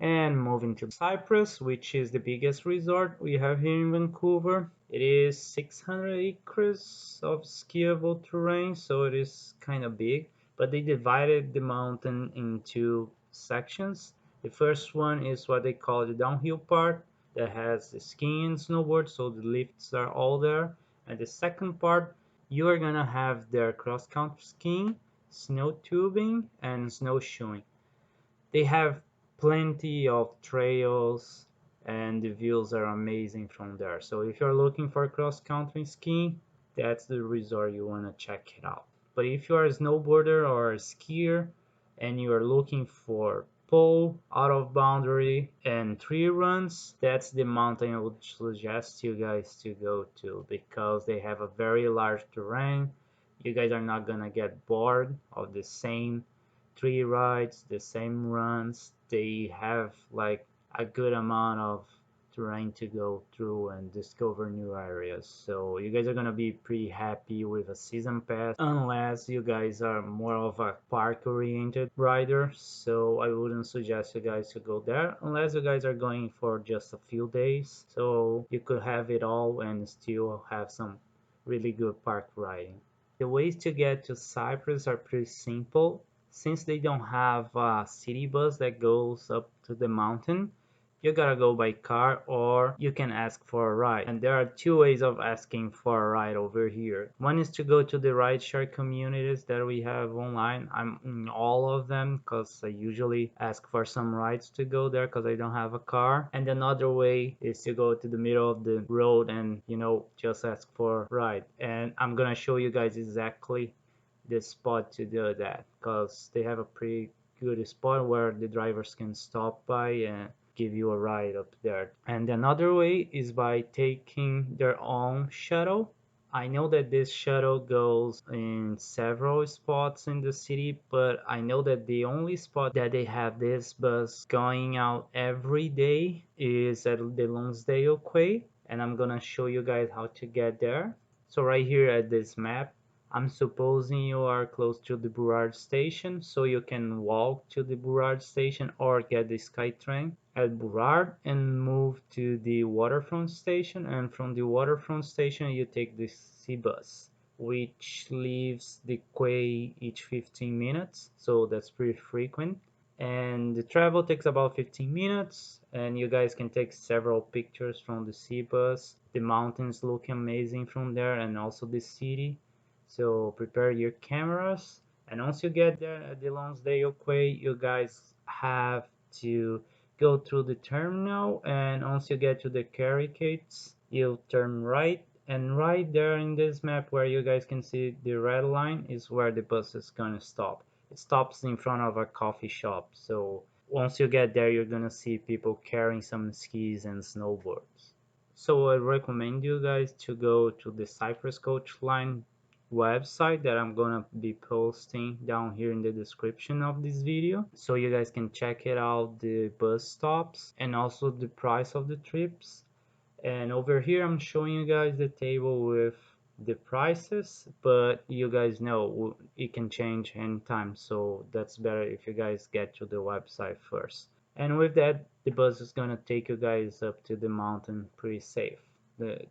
And moving to Cyprus, which is the biggest resort we have here in Vancouver. It is 600 acres of skiable terrain, so it is kind of big. But they divided the mountain into sections. The first one is what they call the downhill part that has the skiing and snowboard, so the lifts are all there. And the second part, you are gonna have their cross-country skiing, snow tubing, and snowshoeing. They have plenty of trails and the views are amazing from there. So if you're looking for cross-country skiing, that's the resort you want to check it out. But if you are a snowboarder or a skier and you are looking for pole, out of boundary, and tree runs, that's the mountain I would suggest you guys to go to because they have a very large terrain. You guys are not gonna get bored of the same three rides, the same runs. They have like a good amount of terrain to go through and discover new areas. So you guys are gonna be pretty happy with a season pass unless you guys are more of a park oriented rider. So I wouldn't suggest you guys to go there unless you guys are going for just a few days. So you could have it all and still have some really good park riding. The ways to get to Cyprus are pretty simple. Since they don't have a city bus that goes up to the mountain, you gotta go by car or you can ask for a ride. And there are two ways of asking for a ride over here. One is to go to the rideshare communities that we have online. I'm in all of them because I usually ask for some rides to go there because I don't have a car. And another way is to go to the middle of the road and just ask for a ride. And I'm gonna show you guys exactly the spot to do that because they have a pretty good spot where the drivers can stop by and give you a ride up there. And another way is by taking their own shuttle. I know that this shuttle goes in several spots in the city, but I know that the only spot that they have this bus going out every day is at the Lonsdale Quay, and I'm gonna show you guys how to get there. So right here at this map, I'm supposing you are close to the Burrard station, so you can walk to the Burrard station or get the SkyTrain at Burrard and move to the waterfront station. And from the waterfront station, you take the C bus, which leaves the quay each 15 minutes, so that's pretty frequent. And the travel takes about 15 minutes, and you guys can take several pictures from the C bus. The mountains look amazing from there, and also the city. So prepare your cameras, and once you get there at the Lonsdale Quay, you guys have to go through the terminal, and once you get to the barricades, you turn right, and right there in this map where you guys can see the red line is where the bus is gonna stop. It stops in front of a coffee shop, so once you get there, you're gonna see people carrying some skis and snowboards. So I recommend you guys to go to the Cypress Coach Line website that I'm gonna be posting down here in the description of this video, so you guys can check it out, the bus stops and also the price of the trips. And over here I'm showing you guys the table with the prices, but you guys know it can change anytime, so that's better if you guys get to the website first. And with that, the bus is gonna take you guys up to the mountain pretty safe.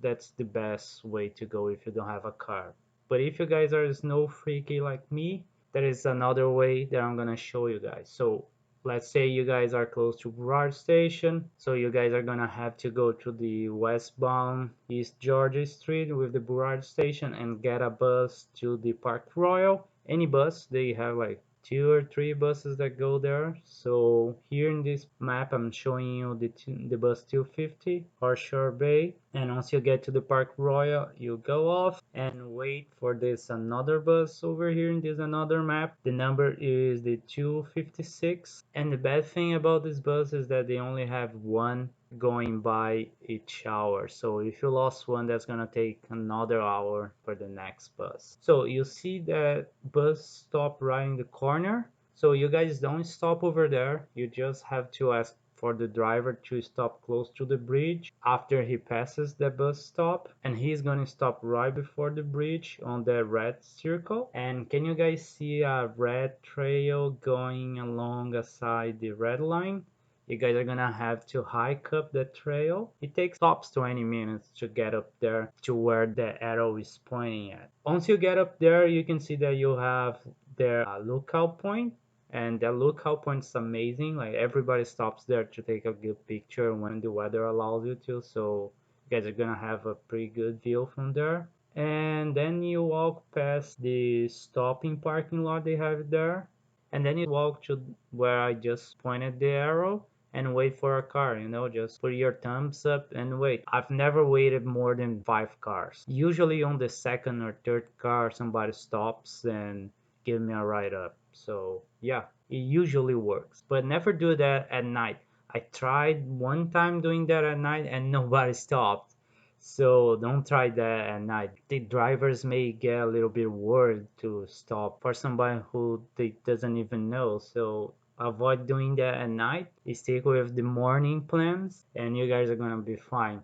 That's the best way to go if you don't have a car. But if you guys are snow freaky like me, there is another way that I'm gonna show you guys. So let's say you guys are close to Burrard Station, so you guys are gonna have to go to the westbound East Georgia Street with the Burrard Station and get a bus to the Park Royal. Any bus, they have like 2 or 3 buses that go there. So here in this map I'm showing you the bus 250 Horshore Bay, and once you get to the Park Royal you go off and wait for this another bus over here in this another map. The number is the 256, and the bad thing about this bus is that they only have one going by each hour, so if you lost one, that's gonna take another hour for the next bus. So you see that bus stop right in the corner, so you guys don't stop over there, you just have to ask for the driver to stop close to the bridge after he passes the bus stop, and he's gonna stop right before the bridge on the red circle. And can you guys see a red trail going along aside the red line? You guys are gonna have to hike up the trail. It takes tops 20 minutes to get up there to where the arrow is pointing at. Once you get up there, you can see that you have their lookout point, and the lookout point is amazing. Like everybody stops there to take a good picture when the weather allows you to, so you guys are gonna have a pretty good view from there. And then you walk past the stopping parking lot they have there, and then you walk to where I just pointed the arrow and wait for a car, just put your thumbs up and wait. I've never waited more than 5 cars. Usually on the second or third car, somebody stops and give me a ride up. So yeah, it usually works, but never do that at night. I tried one time doing that at night and nobody stopped. So don't try that at night. The drivers may get a little bit worried to stop for somebody who they doesn't even know. So avoid doing that at night. Stick with the morning plans and you guys are gonna be fine.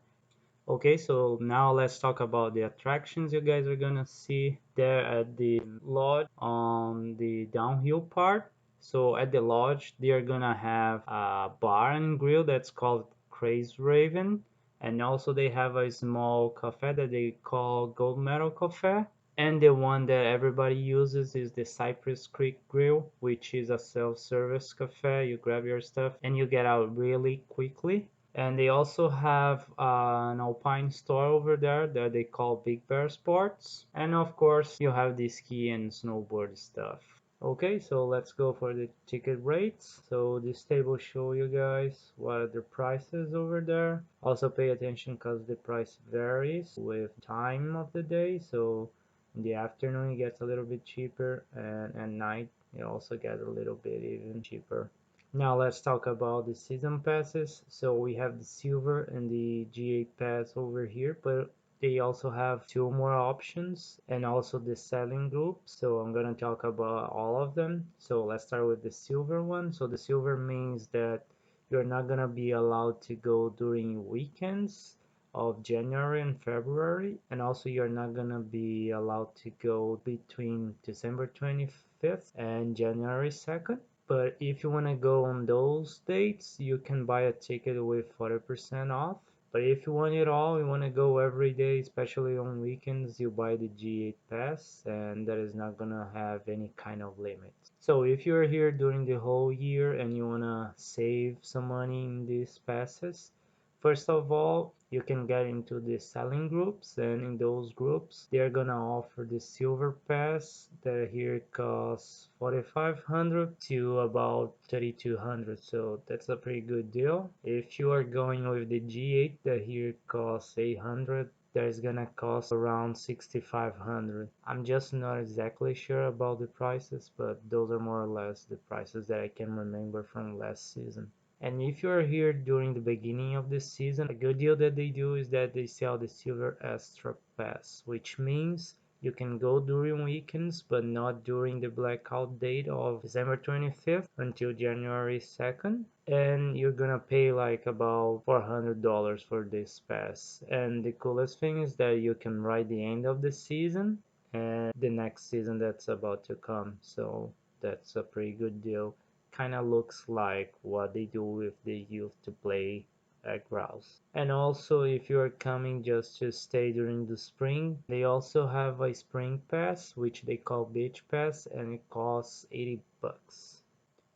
Okay, so now let's talk about the attractions you guys are gonna see there at the lodge on the downhill part. So at the lodge, they're gonna have a bar and grill that's called Craze Raven, and also they have a small cafe that they call Gold Medal Cafe. And the one that everybody uses is the Cypress Creek Grill, which is a self-service cafe. You grab your stuff and you get out really quickly. And they also have an alpine store over there that they call Big Bear Sports. And of course, you have the ski and snowboard stuff. Okay, so let's go for the ticket rates. So this table show you guys what are the prices over there. Also pay attention because the price varies with time of the day. So in the afternoon it gets a little bit cheaper, and at night it also gets a little bit even cheaper. Now let's talk about the season passes. So we have the silver and the G8 pass over here, but they also have two more options and also the selling group. So I'm gonna talk about all of them. So let's start with the silver one. So the silver means that you're not gonna be allowed to go during weekends of January and February, and also you're not gonna be allowed to go between December 25th and January 2nd. But if you want to go on those dates, you can buy a ticket with 40% off. But if you want it all, you want to go every day, especially on weekends, you buy the G8 pass, and that is not gonna have any kind of limit. So if you're here during the whole year and you wanna save some money in these passes, first of all, you can get into the selling groups, and in those groups, they're gonna offer the silver pass that here costs 4,500 to about 3,200. So that's a pretty good deal. If you are going with the G8 that here costs 800, that is gonna cost around 6,500. I'm just not exactly sure about the prices, but those are more or less the prices that I can remember from last season. And if you are here during the beginning of the season, a good deal that they do is that they sell the Silver Extra Pass, which means you can go during weekends, but not during the blackout date of December 25th until January 2nd. And you're gonna pay like about $400 for this pass. And the coolest thing is that you can ride the end of the season and the next season that's about to come. So that's a pretty good deal. Kind of looks like what they do with the youth to play at grouse. And also if you're coming just to stay during the spring, they also have a spring pass which they call beach pass, and it costs 80 bucks.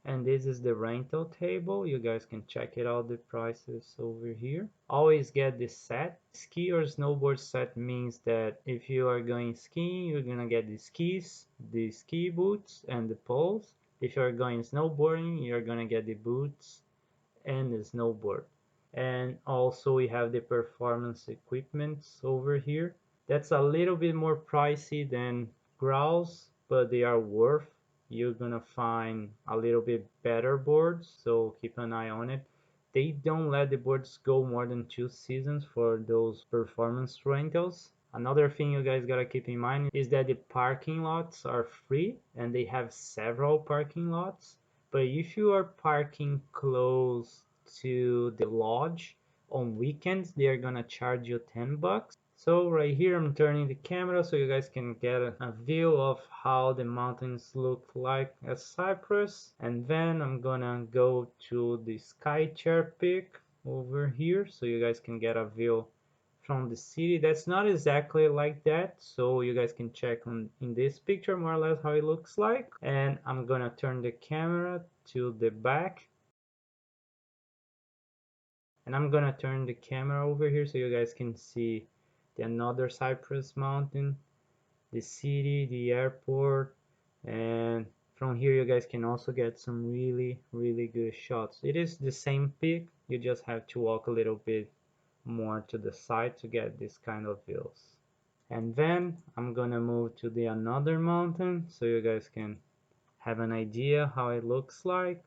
And this is the rental table. You guys can check it out, the prices over here. Always get the set. Ski or snowboard set means that if you are going skiing, you're gonna get the skis, the ski boots, and the poles. If you're going snowboarding, you're gonna get the boots and the snowboard. And also we have the performance equipment over here. That's a little bit more pricey than grouse, but they are worth. You're gonna find a little bit better boards, so keep an eye on it. They don't let the boards go more than 2 seasons for those performance rentals. Another thing you guys gotta keep in mind is that the parking lots are free, and they have several parking lots. But if you are parking close to the lodge on weekends, they are gonna charge you 10 bucks. So right here I'm turning the camera so you guys can get a view of how the mountains look like at Cyprus. And then I'm gonna go to the sky chair peak over here so you guys can get a view from the city. That's not exactly like that, so you guys can check on in this picture more or less how it looks like. And I'm gonna turn the camera to the back, and I'm gonna turn the camera over here so you guys can see the another Cypress Mountain, the city, the airport, and from here you guys can also get some really good shots. It is the same peak, you just have to walk a little bit more to the side to get this kind of views. And then I'm gonna move to the another mountain so you guys can have an idea how it looks like.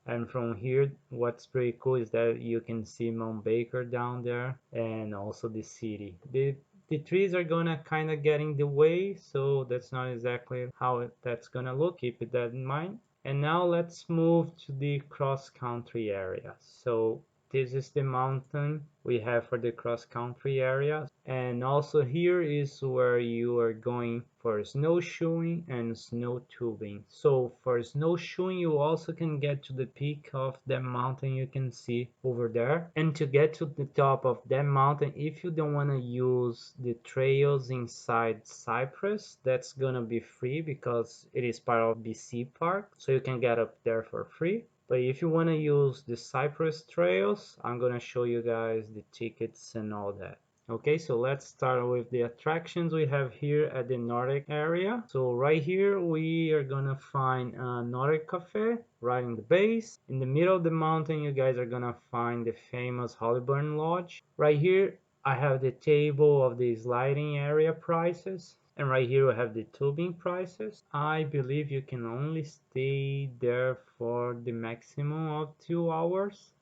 And from here, what's pretty cool is that you can see Mount Baker down there and also the city. The trees are gonna kind of get in the way, so that's not exactly how that's gonna look. Keep that in mind. And now let's move to the cross-country area. So this is the mountain we have for the cross-country area. And also here is where you are going for snowshoeing and snow tubing. So for snowshoeing, you also can get to the peak of that mountain you can see over there. And to get to the top of that mountain, if you don't want to use the trails inside Cyprus, that's gonna be free because it is part of BC Park. So you can get up there for free. But if you want to use the Cypress trails, I'm gonna show you guys the tickets and all that. Okay, so let's start with the attractions we have here at the Nordic area. So right here we are gonna find a Nordic cafe right in the base. In the middle of the mountain you guys are gonna find the famous Hollyburn Lodge. Right here I have the table of the sliding area prices. And right here we have the tubing prices. I believe you can only stay there for the maximum of 2 hours.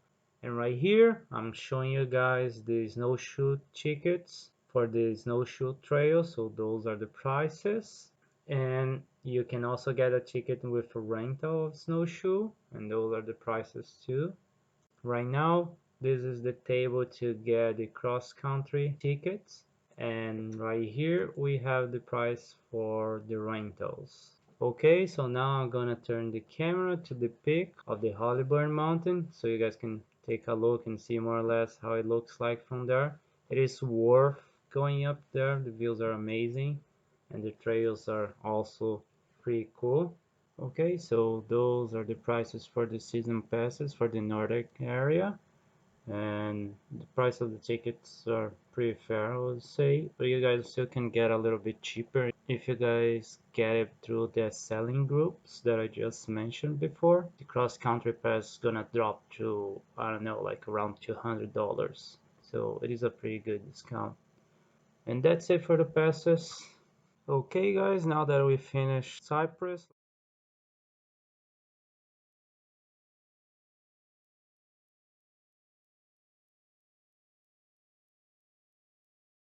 And right here I'm showing you guys the snowshoe tickets for the snowshoe trail. So those are the prices. And you can also get a ticket with a rental of snowshoe, and those are the prices too. Right now this is the table to get the cross-country tickets, and right here we have the price for the rentals. Okay, so now I'm gonna turn the camera to the peak of the Hollyburn Mountain so you guys can take a look and see more or less how it looks like from there. It is worth going up there, the views are amazing and the trails are also pretty cool. Okay, so those are the prices for the season passes for the Nordic area, and the price of the tickets are pretty fair, I would say, but you guys still can get a little bit cheaper if you guys get it through the selling groups that I just mentioned before. The cross-country pass is gonna drop to, I don't know, like around $200, so it is a pretty good discount. And that's it for the passes. Okay guys, now that we finished Cyprus,